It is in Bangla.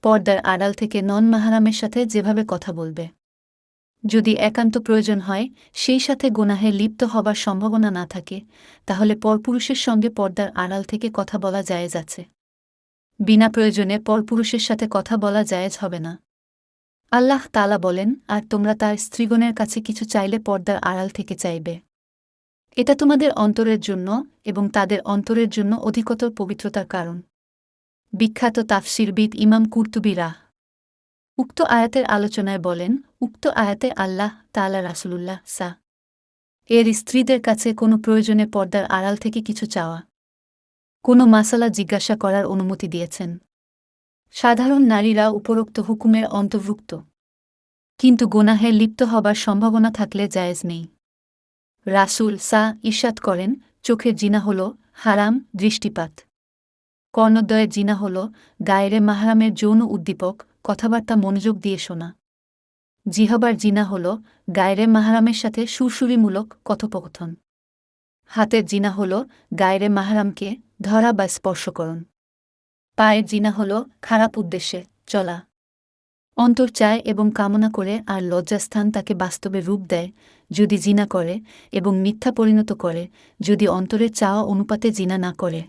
পর্দার আড়াল থেকে নন মাহরামের সাথে যেভাবে কথা বলবে। যদি একান্ত প্রয়োজন হয়, সেই সাথে গুনাহে লিপ্ত হবার সম্ভাবনা না থাকে, তাহলে পরপুরুষের সঙ্গে পর্দার আড়াল থেকে কথা বলা জায়েজ আছে। বিনা প্রয়োজনে পরপুরুষের সাথে কথা বলা জায়েজ হবে না। আল্লাহ তাআলা বলেন, আর তোমরা তার স্ত্রীগণের কাছে কিছু চাইলে পর্দার আড়াল থেকে চাইবে। এটা তোমাদের অন্তরের জন্য এবং তাদের অন্তরের জন্য অধিকতর পবিত্রতার কারণ। বিখ্যাত তাফসিরবিদ ইমাম কুরতুবী উক্ত আয়াতের আলোচনায় বলেন, উক্ত আয়াতে আল্লাহ তাআলা রাসূলুল্লাহ এর স্ত্রীদের কাছে কোনো প্রয়োজনে পর্দার আড়াল থেকে কিছু চাওয়া, কোনো মাসালা জিজ্ঞাসা করার অনুমতি দিয়েছেন। সাধারণ নারীরা উপরোক্ত হুকুমের অন্তর্ভুক্ত, কিন্তু গুনাহে লিপ্ত হবার সম্ভাবনা থাকলে জায়েজ নেই। রাসূল ইরশাদ করেন, চোখের জিনা হল হারাম দৃষ্টিপাত, কর্ণদ্বয়ের জিনা হল গায়রে মাহরামের যৌন উদ্দীপক, কথাবার্তা মনোযোগ দিয়ে শোনা। জিহবার জিনা হল গায়রে মাহরামের সাথে সুরসুরিমূলক কথোপকথন। হাতের জিনা হল গায়রে মাহরামকে ধরা বা স্পর্শকরণ। পায়ের জিনা হল খারাপ উদ্দেশ্যে চলা। অন্তর চায় এবং কামনা করে আর লজ্জাস্থান তাকে বাস্তবে রূপ দেয় যদি জিনা করে, এবং মিথ্যা পরিণত করে যদি অন্তরের চাওয়া অনুপাতে জিনা না করে।